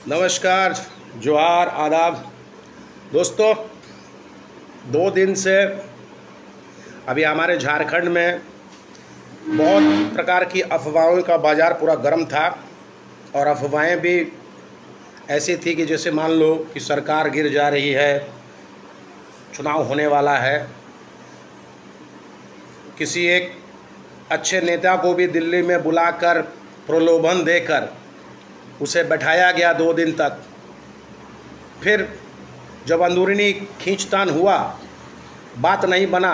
नमस्कार, जोहार, आदाब। दोस्तों, 2 दिन से अभी हमारे झारखंड में बहुत प्रकार की अफवाहों का बाज़ार पूरा गर्म था और अफवाहें भी ऐसी थी कि जैसे मान लो कि सरकार गिर जा रही है, चुनाव होने वाला है। किसी एक अच्छे नेता को भी दिल्ली में बुलाकर प्रलोभन देकर उसे बैठाया गया 2 दिन तक। फिर जब अंदरूनी खींचतान हुआ, बात नहीं बना,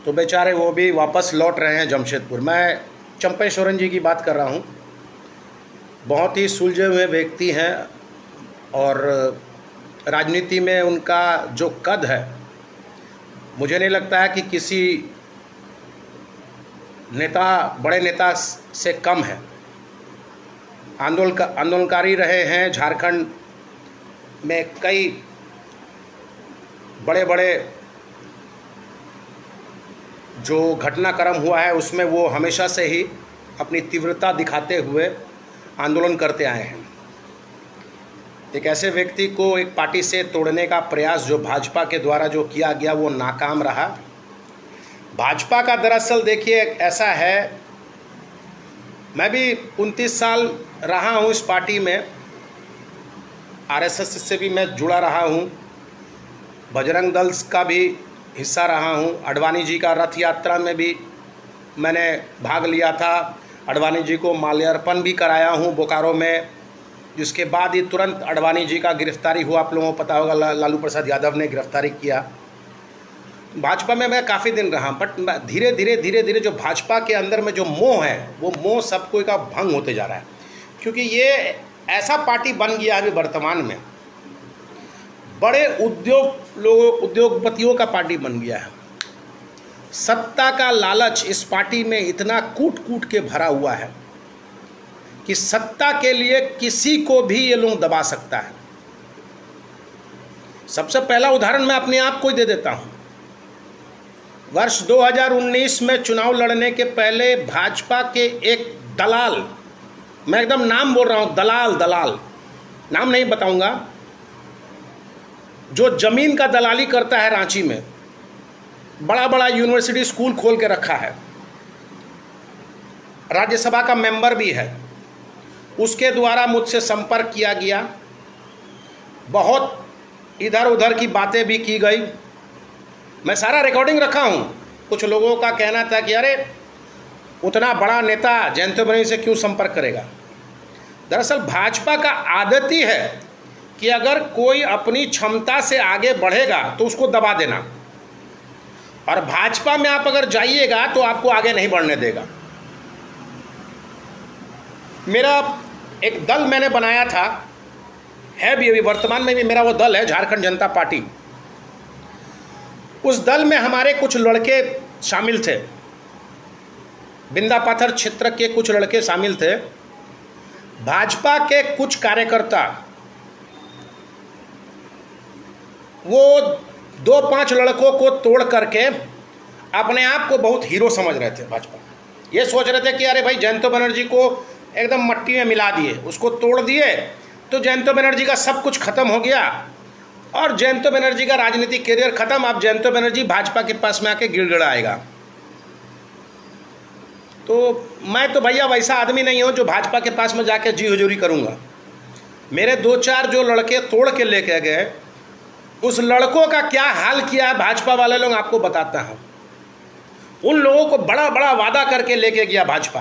तो बेचारे वो भी वापस लौट रहे हैं जमशेदपुर। मैं चंपेश्वरन जी की बात कर रहा हूँ। बहुत ही सुलझे हुए व्यक्ति हैं और राजनीति में उनका जो कद है, मुझे नहीं लगता है कि किसी बड़े नेता से कम है। आंदोलनकारी रहे हैं। झारखंड में कई बड़े बड़े जो घटनाक्रम हुआ है उसमें वो हमेशा से ही अपनी तीव्रता दिखाते हुए आंदोलन करते आए हैं। एक ऐसे व्यक्ति को एक पार्टी से तोड़ने का प्रयास जो भाजपा के द्वारा जो किया गया वो नाकाम रहा। भाजपा का दरअसल देखिए ऐसा है, मैं भी 29 साल रहा हूँ इस पार्टी में। आरएसएस से भी मैं जुड़ा रहा हूँ, बजरंग दल का भी हिस्सा रहा हूँ। अडवाणी जी का रथ यात्रा में भी मैंने भाग लिया था। अडवाणी जी को माल्यार्पण भी कराया हूँ बोकारो में, जिसके बाद ही तुरंत अडवाणी जी का गिरफ्तारी हुआ। आप लोगों को पता होगा, लालू प्रसाद यादव ने गिरफ्तारी किया। भाजपा में मैं काफ़ी दिन रहा, बट धीरे धीरे जो भाजपा के अंदर में जो मोह है, वो मोह सबको का भंग होते जा रहा है। क्योंकि ये ऐसा पार्टी बन गया है अभी वर्तमान में, बड़े उद्योगपतियों का पार्टी बन गया है। सत्ता का लालच इस पार्टी में इतना कूट कूट के भरा हुआ है कि सत्ता के लिए किसी को भी ये लोग दबा सकता है। सबसे पहला उदाहरण मैं अपने आप को ही दे देता हूँ। वर्ष 2019 में चुनाव लड़ने के पहले भाजपा के एक दलाल, मैं एकदम नाम बोल रहा हूँ, दलाल, नाम नहीं बताऊंगा, जो जमीन का दलाली करता है रांची में, बड़ा यूनिवर्सिटी स्कूल खोल के रखा है, राज्यसभा का मेंबर भी है, उसके द्वारा मुझसे संपर्क किया गया। बहुत इधर उधर की बातें भी की गई। मैं सारा रिकॉर्डिंग रखा हूँ। कुछ लोगों का कहना था कि अरे उतना बड़ा नेता जयंत बनर्जी से क्यों संपर्क करेगा। दरअसल भाजपा का आदत ही है कि अगर कोई अपनी क्षमता से आगे बढ़ेगा तो उसको दबा देना, और भाजपा में आप अगर जाइएगा तो आपको आगे नहीं बढ़ने देगा। मेरा एक दल मैंने बनाया था, है भी अभी वर्तमान में भी मेरा वो दल है, झारखंड जनता पार्टी। उस दल में हमारे कुछ लड़के शामिल थे, बिंदा पाथर क्षेत्र के कुछ लड़के शामिल थे। भाजपा के कुछ कार्यकर्ता वो 2-5 लड़कों को तोड़ करके अपने आप को बहुत हीरो समझ रहे थे। भाजपा ये सोच रहे थे कि अरे भाई जयंत बनर्जी को एकदम मट्टी में मिला दिए, उसको तोड़ दिए तो जयंत बनर्जी का सब कुछ खत्म हो गया और जयंत बनर्जी का राजनीतिक करियर खत्म। अब जयंत बनर्जी भाजपा के पास में आके गिड़गिड़ाएगा। तो मैं तो भैया वैसा आदमी नहीं हूँ जो भाजपा के पास में जाके जी हुजूरी करूँगा। मेरे 2-4 जो लड़के तोड़ के लेके गए, उस लड़कों का क्या हाल किया है भाजपा वाले लोग आपको बताता हूँ। उन लोगों को बड़ा वादा करके लेके गया भाजपा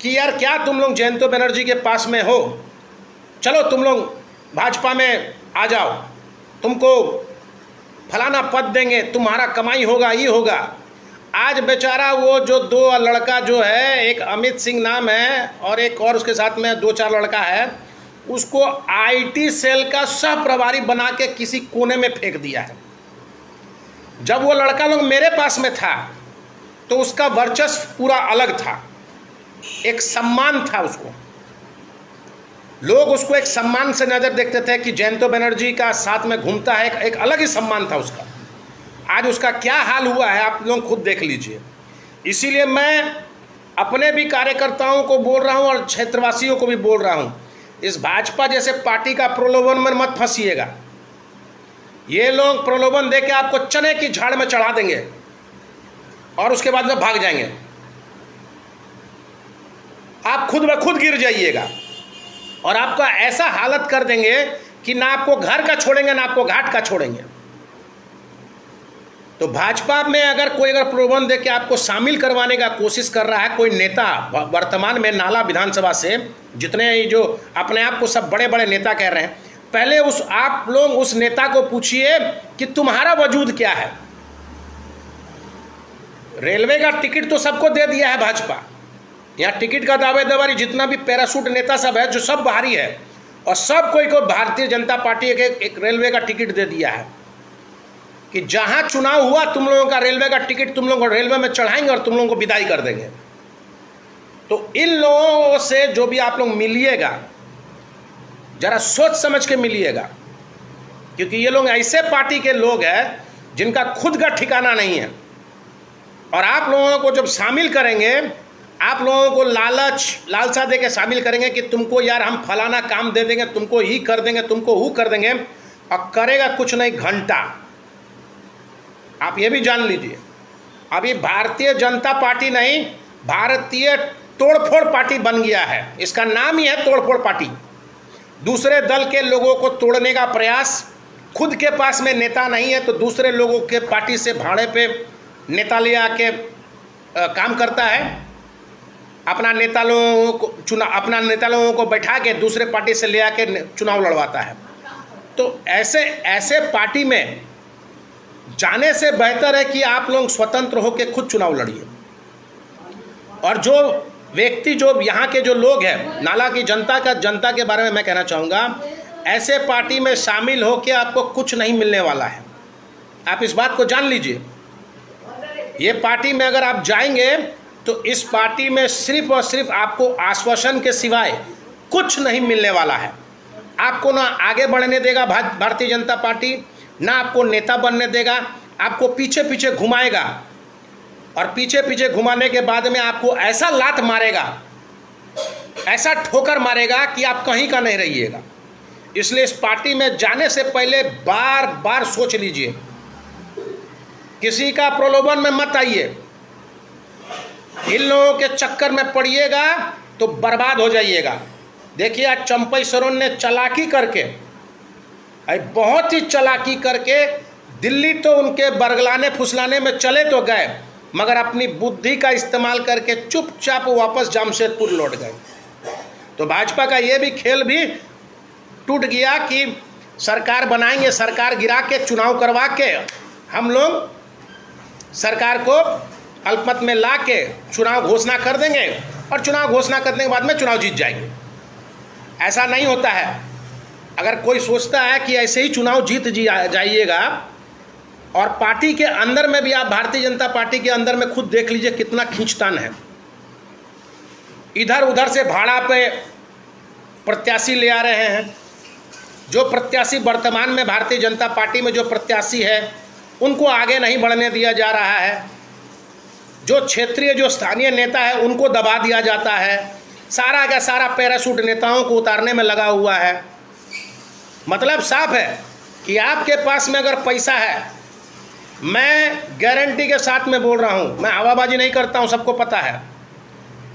कि यार क्या तुम लोग जयंत बनर्जी के पास में हो, चलो तुम लोग भाजपा में आ जाओ, तुमको फलाना पद देंगे, तुम्हारा कमाई होगा, ये होगा। आज बेचारा वो जो 2 लड़का जो है, एक अमित सिंह नाम है और एक और उसके साथ में 2-4 लड़का है, उसको आईटी सेल का सह प्रभारी बना के किसी कोने में फेंक दिया है। जब वो लड़का लोग मेरे पास में था तो उसका वर्चस्व पूरा अलग था, एक सम्मान था उसको। लोग उसको एक सम्मान से नज़र देखते थे कि जयंत बनर्जी का साथ में घूमता है, एक अलग ही सम्मान था उसका। आज उसका क्या हाल हुआ है आप लोग खुद देख लीजिए। इसीलिए मैं अपने भी कार्यकर्ताओं को बोल रहा हूं और क्षेत्रवासियों को भी बोल रहा हूं इस भाजपा जैसे पार्टी का प्रलोभन में मत फंसिएगा। ये लोग प्रलोभन देके आपको चने की झाड़ में चढ़ा देंगे और उसके बाद में भाग जाएंगे। आप खुद ब खुद गिर जाइएगा और आपका ऐसा हालत कर देंगे कि ना आपको घर का छोड़ेंगे ना आपको घाट का छोड़ेंगे। तो भाजपा में अगर प्रलोभन दे के आपको शामिल करवाने का कोशिश कर रहा है कोई नेता, वर्तमान में नाला विधानसभा से जितने जो अपने आप को सब बड़े बड़े नेता कह रहे हैं, पहले आप लोग उस नेता को पूछिए कि तुम्हारा वजूद क्या है। रेलवे का टिकट तो सबको दे दिया है भाजपा। यहाँ टिकट का दावेदारी जितना भी पैरासूट नेता सब है जो सब बाहरी है और सब कोई को भारतीय जनता पार्टी के एक रेलवे का टिकट दे दिया है कि जहां चुनाव हुआ तुम लोगों का रेलवे का टिकट तुम लोगों को रेलवे में चढ़ाएंगे और तुम लोगों को विदाई कर देंगे। तो इन लोगों से जो भी आप लोग मिलिएगा जरा सोच समझ के मिलिएगा, क्योंकि ये लोग ऐसे पार्टी के लोग हैं जिनका खुद का ठिकाना नहीं है। और आप लोगों को जब शामिल करेंगे, आप लोगों को लालसा दे के शामिल करेंगे कि तुमको यार हम फलाना काम दे देंगे, तुमको ही कर देंगे, तुमको वो कर देंगे, और करेगा कुछ नहीं घंटा। आप ये भी जान लीजिए, अभी भारतीय जनता पार्टी नहीं, भारतीय तोड़फोड़ पार्टी बन गया है। इसका नाम ही है तोड़फोड़ पार्टी। दूसरे दल के लोगों को तोड़ने का प्रयास, खुद के पास में नेता नहीं है तो दूसरे लोगों के पार्टी से भाड़े पे नेता ले आके काम करता है। अपना नेता लोगों को बैठा के दूसरे पार्टी से ले आके चुनाव लड़वाता है। तो ऐसे पार्टी में जाने से बेहतर है कि आप लोग स्वतंत्र होकर खुद चुनाव लड़िए। और जो व्यक्ति, जो यहाँ के जो लोग हैं, नाला की जनता के बारे में मैं कहना चाहूँगा, ऐसे पार्टी में शामिल होकर आपको कुछ नहीं मिलने वाला है। आप इस बात को जान लीजिए। ये पार्टी में अगर आप जाएंगे तो इस पार्टी में सिर्फ और सिर्फ आपको आश्वासन के सिवाय कुछ नहीं मिलने वाला है। आपको ना आगे बढ़ने देगा भारतीय जनता पार्टी, ना आपको नेता बनने देगा, आपको पीछे पीछे घुमाएगा और पीछे पीछे घुमाने के बाद में आपको ऐसा लात मारेगा, ऐसा ठोकर मारेगा कि आप कहीं का नहीं रहिएगा। इसलिए इस पार्टी में जाने से पहले बार बार सोच लीजिए, किसी का प्रलोभन में मत आइए। इन लोगों के चक्कर में पड़िएगा तो बर्बाद हो जाइएगा। देखिए आज चंपई सोरेन ने चालाकी करके, बहुत ही चालाकी करके, दिल्ली तो उनके बरगलाने फुसलाने में चले तो गए, मगर अपनी बुद्धि का इस्तेमाल करके चुपचाप वापस जमशेदपुर लौट गए। तो भाजपा का ये भी खेल भी टूट गया कि सरकार बनाएंगे, सरकार गिरा के चुनाव करवा के हम लोग सरकार को अल्पमत में ला के चुनाव घोषणा कर देंगे और चुनाव घोषणा करने के बाद में चुनाव जीत जाएंगे। ऐसा नहीं होता है। अगर कोई सोचता है कि ऐसे ही चुनाव जीत जाइएगा, और पार्टी के अंदर में भी आप भारतीय जनता पार्टी के अंदर में खुद देख लीजिए कितना खींचतान है। इधर उधर से भाड़ा पे प्रत्याशी ले आ रहे हैं। जो प्रत्याशी वर्तमान में भारतीय जनता पार्टी में जो प्रत्याशी है उनको आगे नहीं बढ़ने दिया जा रहा है। जो क्षेत्रीय जो स्थानीय नेता है उनको दबा दिया जाता है। सारा का सारा पैरासूट नेताओं को उतारने में लगा हुआ है। मतलब साफ है कि आपके पास में अगर पैसा है, मैं गारंटी के साथ में बोल रहा हूँ, मैं हवाबाजी नहीं करता हूँ, सबको पता है।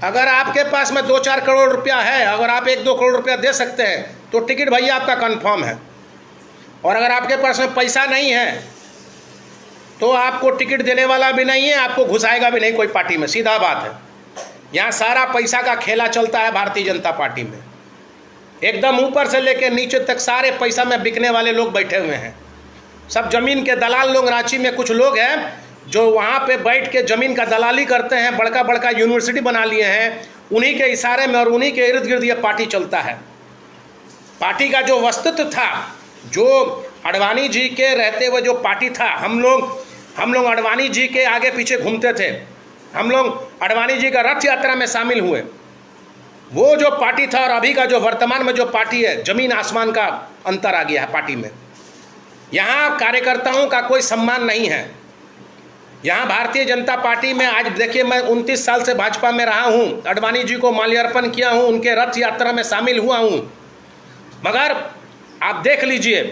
अगर आपके पास में 2-4 करोड़ रुपया है, अगर आप 1-2 करोड़ रुपया दे सकते हैं तो टिकट भैया आपका कंफर्म है। और अगर आपके पास में पैसा नहीं है तो आपको टिकट देने वाला भी नहीं है, आपको घुसाएगा भी नहीं कोई पार्टी में। सीधा बात है। यहाँ सारा पैसा का खेला चलता है भारतीय जनता पार्टी में। एकदम ऊपर से लेकर नीचे तक सारे पैसा में बिकने वाले लोग बैठे हुए हैं। सब जमीन के दलाल लोग, रांची में कुछ लोग हैं जो वहाँ पे बैठ के ज़मीन का दलाली करते हैं, बड़का बड़का यूनिवर्सिटी बना लिए हैं। उन्हीं के इशारे में और उन्हीं के इर्द गिर्द ये पार्टी चलता है। पार्टी का जो वस्तुत्व था, जो अडवाणी जी के रहते हुए जो पार्टी था, हम लोग अडवाणी जी के आगे पीछे घूमते थे, हम लोग अडवाणी जी का रथ यात्रा में शामिल हुए। वो जो पार्टी था और अभी का जो वर्तमान में जो पार्टी है, जमीन आसमान का अंतर आ गया है पार्टी में। यहाँ कार्यकर्ताओं का कोई सम्मान नहीं है। यहाँ भारतीय जनता पार्टी में आज देखिए, मैं 29 साल से भाजपा में रहा हूँ, अडवाणी जी को माल्यार्पण किया हूँ, उनके रथ यात्रा में शामिल हुआ हूँ, मगर आप देख लीजिए,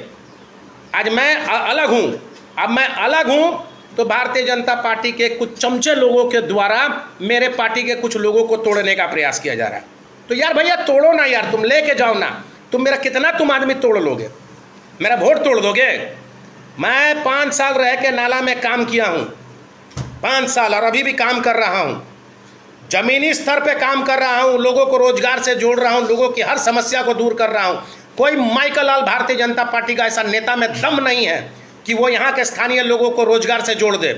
आज मैं अलग हूँ। अब मैं अलग हूँ तो भारतीय जनता पार्टी के कुछ चमचे लोगों के द्वारा मेरे पार्टी के कुछ लोगों को तोड़ने का प्रयास किया जा रहा है। तो यार भैया तोड़ो ना यार, तुम लेके जाओ ना। तुम मेरा कितना तुम आदमी तोड़ लोगे? मेरा वोट तोड़ दोगे? मैं 5 साल रह के नाला में काम किया हूँ, 5 साल, और अभी भी काम कर रहा हूँ। जमीनी स्तर पे काम कर रहा हूँ, लोगों को रोजगार से जोड़ रहा हूँ, लोगों की हर समस्या को दूर कर रहा हूँ। कोई माइकल लाल भारतीय जनता पार्टी का ऐसा नेता में दम नहीं है कि वो यहाँ के स्थानीय लोगों को रोजगार से जोड़ दे।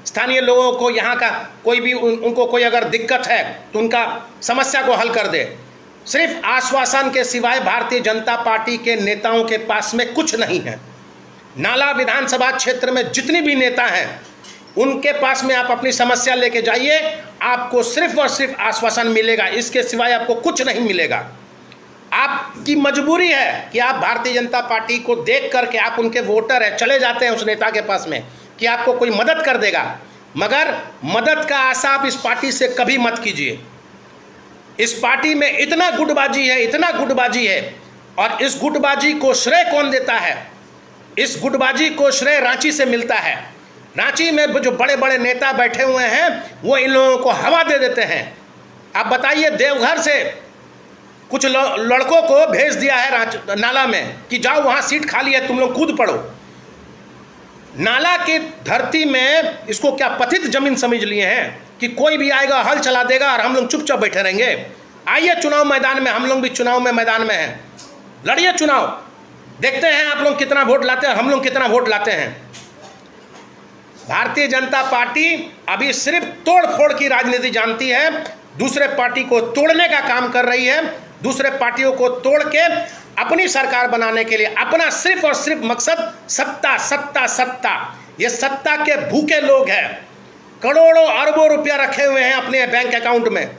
स्थानीय लोगों को यहाँ का कोई भी उनको कोई अगर दिक्कत है तो उनका समस्या को हल कर दे। सिर्फ आश्वासन के सिवाय भारतीय जनता पार्टी के नेताओं के पास में कुछ नहीं है। नाला विधानसभा क्षेत्र में जितनी भी नेता हैं उनके पास में आप अपनी समस्या लेके जाइए, आपको सिर्फ और सिर्फ आश्वासन मिलेगा, इसके सिवाय आपको कुछ नहीं मिलेगा। आपकी मजबूरी है कि आप भारतीय जनता पार्टी को देख करके, आप उनके वोटर हैं, चले जाते हैं उस नेता के पास में कि आपको कोई मदद कर देगा, मगर मदद का आशा आप इस पार्टी से कभी मत कीजिए। इस पार्टी में इतना गुटबाजी है, इतना गुटबाजी है, और इस गुटबाजी को श्रेय कौन देता है? इस गुटबाजी को श्रेय रांची से मिलता है। रांची में जो बड़े बड़े नेता बैठे हुए हैं वो इन लोगों को हवा दे देते हैं। आप बताइए, देवघर से कुछ लड़कों को भेज दिया है नाला में कि जाओ वहाँ सीट खाली है, तुम लोग कूद पड़ो। नाला की धरती में इसको क्या पतित जमीन समझ लिए हैं कि कोई भी आएगा हल चला देगा और हम लोग चुपचाप बैठे रहेंगे? आइए चुनाव मैदान में, हम लोग भी चुनाव में मैदान में हैं, लड़िए चुनाव, देखते हैं आप लोग कितना वोट लाते हैं, हम लोग कितना वोट लाते हैं। भारतीय जनता पार्टी अभी सिर्फ तोड़ फोड़ की राजनीति जानती है, दूसरे पार्टी को तोड़ने का काम कर रही है, दूसरे पार्टियों को तोड़ के अपनी सरकार बनाने के लिए अपना सिर्फ और सिर्फ मकसद सत्ता सत्ता सत्ता। ये सत्ता के भूखे लोग हैं, करोड़ों अरबों रुपया रखे हुए हैं अपने बैंक अकाउंट में।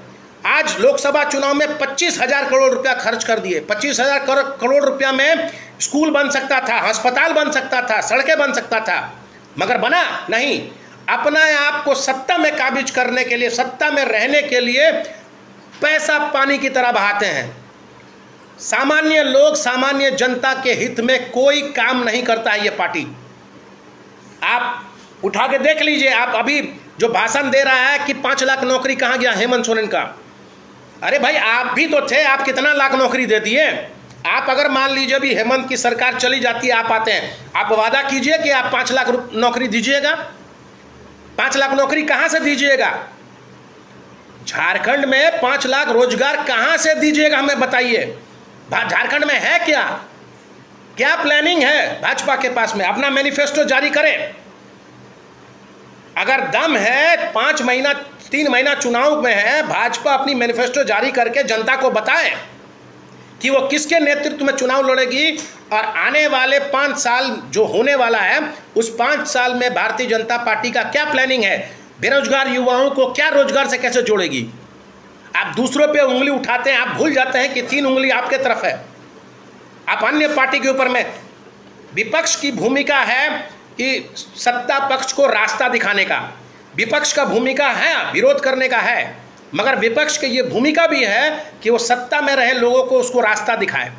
आज लोकसभा चुनाव में 25,000 करोड़ रुपया खर्च कर दिए। 25,000 करोड़ रुपया में स्कूल बन सकता था, अस्पताल बन सकता था, सड़कें बन सकता था, मगर बना नहीं। अपना आप को सत्ता में काबिज करने के लिए, सत्ता में रहने के लिए पैसा पानी की तरह बहाते हैं। सामान्य लोग, सामान्य जनता के हित में कोई काम नहीं करता है ये पार्टी। आप उठा के देख लीजिए, आप अभी जो भाषण दे रहा है कि 5 लाख नौकरी कहाँ गया हेमंत सोरेन का। अरे भाई आप भी तो थे, आप कितना लाख नौकरी दे दिए? आप अगर मान लीजिए अभी हेमंत की सरकार चली जाती है, आप आते हैं, आप वादा कीजिए कि आप 5 लाख नौकरी दीजिएगा। 5 लाख नौकरी कहाँ से दीजिएगा? झारखंड में 5 लाख रोजगार कहाँ से दीजिएगा, हमें बताइए। झारखंड में है क्या? क्या प्लानिंग है भाजपा के पास में? अपना मैनिफेस्टो जारी करे। अगर दम है, 5 महीना 3 महीना चुनाव में है, भाजपा अपनी मैनिफेस्टो जारी करके जनता को बताए कि वो किसके नेतृत्व में चुनाव लड़ेगी, और आने वाले 5 साल जो होने वाला है उस 5 साल में भारतीय जनता पार्टी का क्या प्लानिंग है, बेरोजगार युवाओं को क्या रोजगार से कैसे जोड़ेगी। आप दूसरों पे उंगली उठाते हैं, आप भूल जाते हैं कि 3 उंगली आपके तरफ है। आप अन्य पार्टी के ऊपर में, विपक्ष की भूमिका है कि सत्ता पक्ष को रास्ता दिखाने का, विपक्ष का भूमिका है विरोध करने का है, मगर विपक्ष की ये भूमिका भी है कि वो सत्ता में रहे लोगों को उसको रास्ता दिखाए।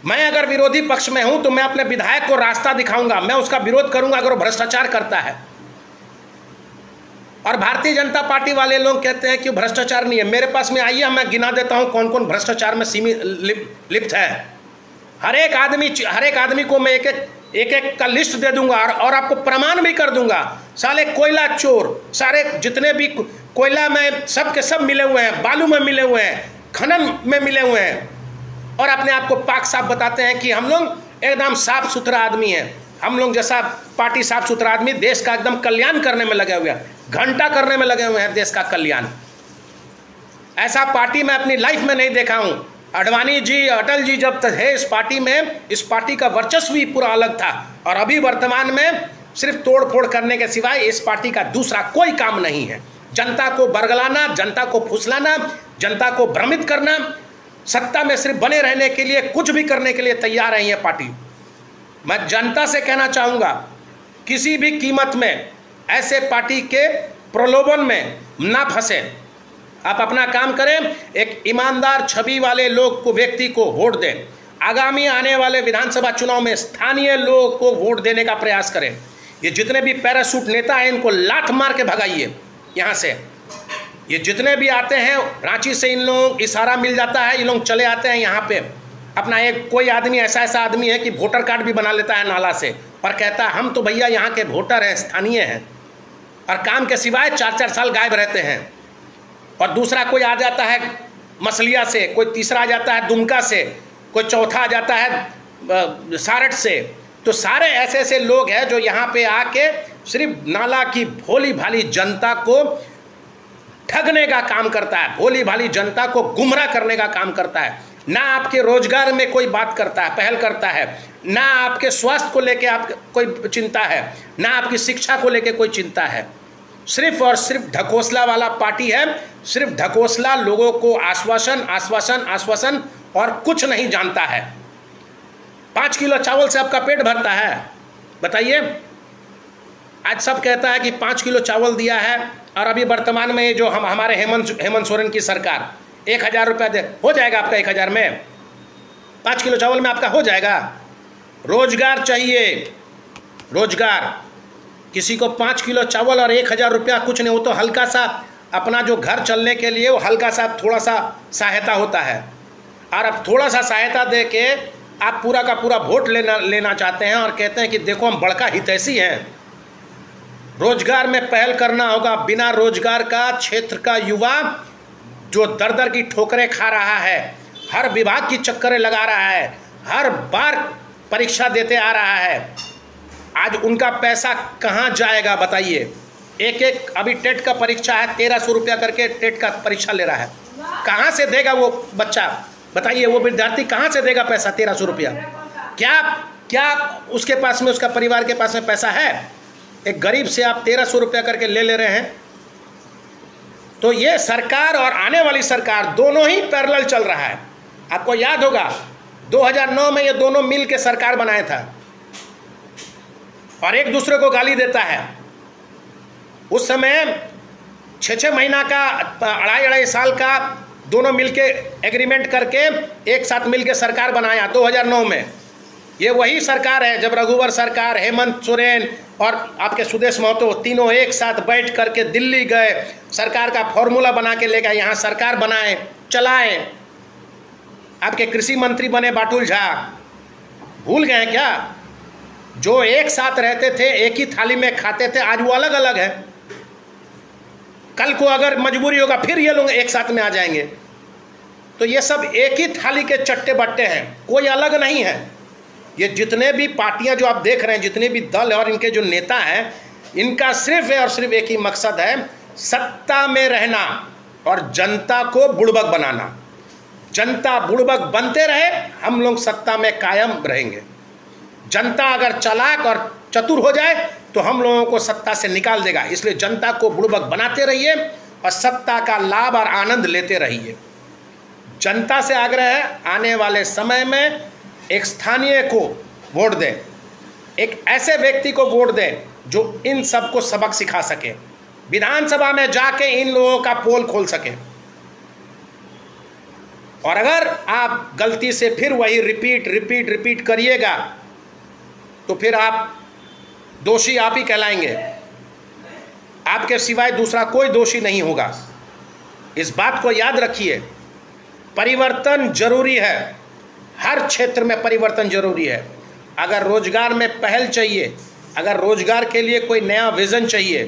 मैं अगर विरोधी पक्ष में हूं तो मैं अपने विधायक को रास्ता दिखाऊंगा, मैं उसका विरोध करूंगा अगर वो भ्रष्टाचार करता है। और भारतीय जनता पार्टी वाले लोग कहते हैं कि भ्रष्टाचार नहीं है। मेरे पास में आइए, मैं गिना देता हूं कौन कौन भ्रष्टाचार में लिप्त है। हर एक आदमी को मैं एक का लिस्ट दे दूंगा और आपको प्रमाण भी कर दूंगा। साले कोयला चोर, सारे जितने भी कोयला में सब के सब मिले हुए हैं, बालू में मिले हुए हैं, खनन में मिले हुए हैं, और अपने आप को पाक साफ बताते हैं कि हम लोग एकदम साफ सुथरा आदमी हैं। हम लोग जैसा पार्टी साफ सुथरा आदमी देश का एकदम कल्याण करने में लगे हुए हैं, घंटा करने में लगे हुए हैं देश का कल्याण। ऐसा पार्टी मैं अपनी लाइफ में नहीं देखा हूं। अडवाणी जी, अटल जी जब तक है इस पार्टी में, इस पार्टी का वर्चस्व भी पूरा अलग था, और अभी वर्तमान में सिर्फ तोड़ फोड़ करने के सिवाय इस पार्टी का दूसरा कोई काम नहीं है। जनता को बरगलाना, जनता को फुसलाना, जनता को भ्रमित करना, सत्ता में सिर्फ बने रहने के लिए कुछ भी करने के लिए तैयार है ये पार्टी। मैं जनता से कहना चाहूँगा, किसी भी कीमत में ऐसे पार्टी के प्रलोभन में ना फंसे। आप अपना काम करें, एक ईमानदार छवि वाले लोग को, व्यक्ति को वोट दें। आगामी आने वाले विधानसभा चुनाव में स्थानीय लोग को वोट देने का प्रयास करें। ये जितने भी पैराशूट नेता हैं इनको लात मार के भगाइए यहाँ से। ये जितने भी आते हैं रांची से, इन लोगों को इशारा मिल जाता है, ये लोग चले आते हैं यहाँ पे अपना। एक कोई आदमी ऐसा आदमी है कि वोटर कार्ड भी बना लेता है नाला से और कहता है हम तो भैया यहाँ के वोटर हैं, स्थानीय हैं, और काम के सिवाय 4-4 साल गायब रहते हैं। और दूसरा कोई आ जाता है मसलिया से, कोई तीसरा आ जाता है दुमका से, कोई चौथा आ जाता है सारठ से। तो सारे ऐसे लोग हैं जो यहाँ पे आके सिर्फ नाला की भोली भाली जनता को ठगने का काम करता है, भोली भाली जनता को गुमराह करने का काम करता है। ना आपके रोजगार में कोई बात करता है, पहल करता है, ना आपके स्वास्थ्य को लेके आप कोई चिंता है, ना आपकी शिक्षा को लेके कोई चिंता है। सिर्फ और सिर्फ ढकोसला वाला पार्टी है, सिर्फ ढकोसला, लोगों को आश्वासन आश्वासन आश्वासन और कुछ नहीं जानता है। 5 किलो चावल से आपका पेट भरता है? बताइए। आज सब कहता है कि 5 किलो चावल दिया है, और अभी वर्तमान में जो हमारे हेमंत सोरेन की सरकार 1000 रुपया दे, हो जाएगा आपका 1000 में? 5 किलो चावल में आपका हो जाएगा? रोजगार चाहिए, रोजगार। किसी को 5 किलो चावल और 1000 रुपया कुछ नहीं हो, तो हल्का सा अपना जो घर चलने के लिए वो हल्का सा थोड़ा सा सहायता होता है। और अब थोड़ा सा सहायता दे के आप पूरा का पूरा वोट लेना चाहते हैं और कहते हैं कि देखो हम बड़का हितैषी हैं। रोजगार में पहल करना होगा। बिना रोजगार का क्षेत्र का युवा जो दर दर की ठोकरें खा रहा है, हर विभाग की चक्करें लगा रहा है, हर बार परीक्षा देते आ रहा है, आज उनका पैसा कहाँ जाएगा बताइए। एक अभी टेट का परीक्षा है, 1300 रुपया करके टेट का परीक्षा ले रहा है। कहाँ से देगा वो बच्चा? बताइए, वो विद्यार्थी कहाँ से देगा पैसा 1300 रुपया? क्या उसके पास में, उसका परिवार के पास में पैसा है? एक गरीब से आप 1300 रुपया करके ले रहे हैं। तो ये सरकार और आने वाली सरकार दोनों ही पैरेलल चल रहा है। आपको याद होगा 2009 में ये दोनों मिल के सरकार बनाया था और एक दूसरे को गाली देता है। उस समय 6-6 महीना का, 2.5 साल का दोनों मिलके एग्रीमेंट करके एक साथ मिलके सरकार बनाया 2009 में। ये वही सरकार है जब रघुवर सरकार, हेमंत सोरेन और आपके सुदेश महतो तीनों एक साथ बैठ करके दिल्ली गए, सरकार का फॉर्मूला बना के ले गए, यहाँ सरकार बनाए, चलाए। आपके कृषि मंत्री बने बाटुल झा, भूल गए क्या? जो एक साथ रहते थे, एक ही थाली में खाते थे, आज वो अलग अलग है। कल को अगर मजबूरी होगा फिर ये लोग एक साथ में आ जाएंगे। तो ये सब एक ही थाली के चट्टे बट्टे हैं, कोई अलग नहीं है। ये जितने भी पार्टियां जो आप देख रहे हैं, जितने भी दल और इनके जो नेता हैं, इनका सिर्फ और सिर्फ एक ही मकसद है, सत्ता में रहना और जनता को बुड़बक बनाना। जनता बुड़बक बनते रहे, हम लोग सत्ता में कायम रहेंगे। जनता अगर चालाक और चतुर हो जाए तो हम लोगों को सत्ता से निकाल देगा। इसलिए जनता को बुड़बक बनाते रहिए और सत्ता का लाभ और आनंद लेते रहिए। जनता से आग्रह है, आने वाले समय में एक स्थानीय को वोट दें, एक ऐसे व्यक्ति को वोट दें जो इन सबको सबक सिखा सके, विधानसभा में जाके इन लोगों का पोल खोल सके। और अगर आप गलती से फिर वही रिपीट करिएगा तो फिर आप दोषी आप ही कहलाएंगे, आपके सिवाय दूसरा कोई दोषी नहीं होगा। इस बात को याद रखिए, परिवर्तन जरूरी है, हर क्षेत्र में परिवर्तन जरूरी है। अगर रोजगार में पहल चाहिए, अगर रोजगार के लिए कोई नया विजन चाहिए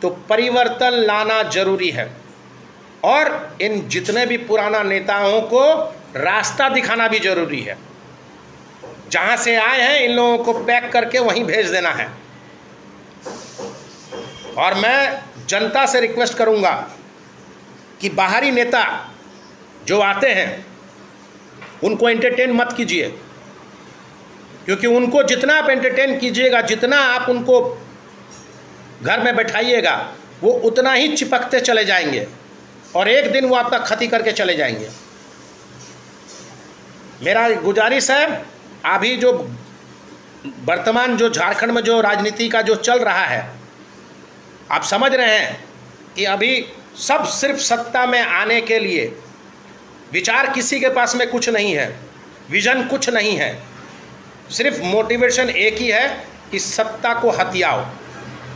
तो परिवर्तन लाना जरूरी है। और इन जितने भी पुराना नेताओं को रास्ता दिखाना भी जरूरी है। जहां से आए हैं इन लोगों को पैक करके वहीं भेज देना है। और मैं जनता से रिक्वेस्ट करूंगा कि बाहरी नेता जो आते हैं उनको एंटरटेन मत कीजिए, क्योंकि उनको जितना आप एंटरटेन कीजिएगा, जितना आप उनको घर में बैठाइएगा, वो उतना ही चिपकते चले जाएंगे और एक दिन वो आपका खती करके चले जाएंगे। मेरा गुजारिश है, अभी जो वर्तमान जो झारखंड में जो राजनीति का जो चल रहा है, आप समझ रहे हैं कि अभी सब सिर्फ सत्ता में आने के लिए। विचार किसी के पास में कुछ नहीं है, विजन कुछ नहीं है, सिर्फ मोटिवेशन एक ही है कि सत्ता को हथियाओ,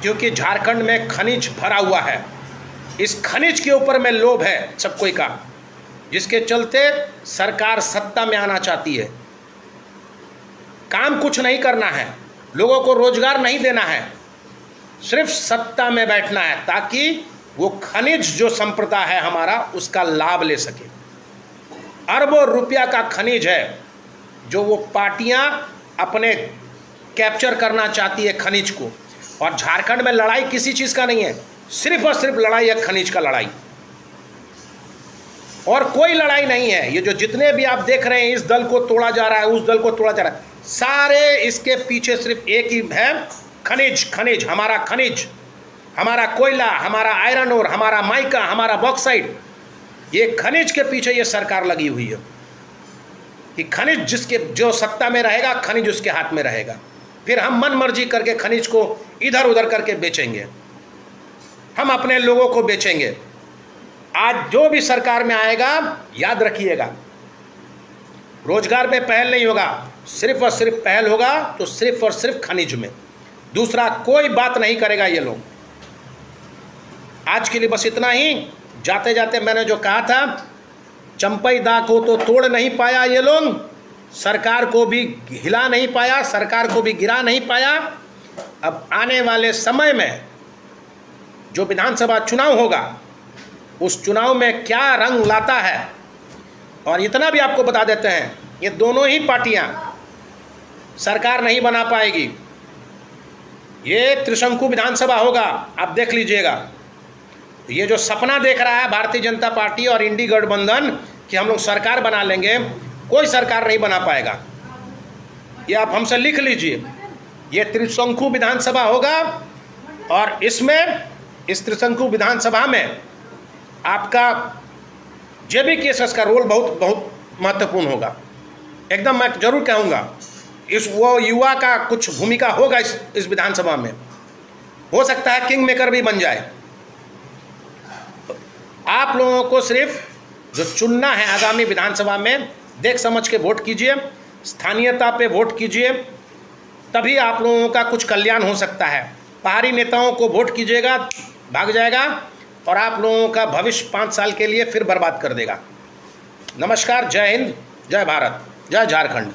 क्योंकि झारखंड में खनिज भरा हुआ है। इस खनिज के ऊपर में लोभ है सब कोई का, जिसके चलते सरकार सत्ता में आना चाहती है। काम कुछ नहीं करना है, लोगों को रोजगार नहीं देना है, सिर्फ सत्ता में बैठना है ताकि वो खनिज जो संपदा है हमारा उसका लाभ ले सके। अरबों रुपया का खनिज है जो वो पार्टियां अपने कैप्चर करना चाहती है खनिज को। और झारखंड में लड़ाई किसी चीज़ का नहीं है, सिर्फ और सिर्फ लड़ाई है खनिज का लड़ाई, और कोई लड़ाई नहीं है। ये जो जितने भी आप देख रहे हैं, इस दल को तोड़ा जा रहा है, उस दल को तोड़ा जा रहा है, सारे इसके पीछे सिर्फ एक ही है, खनिज। खनिज, हमारा खनिज, हमारा कोयला, हमारा आयरन ओर, हमारा माइका, हमारा बॉक्साइट, ये खनिज के पीछे ये सरकार लगी हुई है कि खनिज जिसके जो सत्ता में रहेगा, खनिज उसके हाथ में रहेगा। फिर हम मन मर्जी करके खनिज को इधर उधर करके बेचेंगे, हम अपने लोगों को बेचेंगे। आज जो भी सरकार में आएगा, याद रखिएगा, रोजगार में पहल नहीं होगा, सिर्फ और सिर्फ पहल होगा तो सिर्फ और सिर्फ खनिज में, दूसरा कोई बात नहीं करेगा ये लोग। आज के लिए बस इतना ही। जाते जाते मैंने जो कहा था, चंपई दा को तो तोड़ नहीं पाया ये लोग, सरकार को भी हिला नहीं पाया, सरकार को भी गिरा नहीं पाया। अब आने वाले समय में जो विधानसभा चुनाव होगा, उस चुनाव में क्या रंग लाता है। और इतना भी आपको बता देते हैं, ये दोनों ही पार्टियां सरकार नहीं बना पाएगी। ये त्रिशंकु विधानसभा होगा, आप देख लीजिएगा। ये जो सपना देख रहा है भारतीय जनता पार्टी और इंडी गठबंधन कि हम लोग सरकार बना लेंगे, कोई सरकार नहीं बना पाएगा। ये आप हमसे लिख लीजिए, ये त्रिशंकु विधानसभा होगा, और इसमें, इस त्रिशंकु विधानसभा में आपका जेबी केसस का रोल बहुत बहुत महत्वपूर्ण होगा। एकदम मैं जरूर कहूँगा, इस वो युवा का कुछ भूमिका होगा इस विधानसभा में। हो सकता है किंग मेकर भी बन जाए। आप लोगों को सिर्फ जो चुनना है आगामी विधानसभा में, देख समझ के वोट कीजिए, स्थानीयता पे वोट कीजिए, तभी आप लोगों का कुछ कल्याण हो सकता है। बाहरी नेताओं को वोट कीजिएगा, भाग जाएगा और आप लोगों का भविष्य 5 साल के लिए फिर बर्बाद कर देगा। नमस्कार, जय हिंद, जय भारत, जय झारखंड।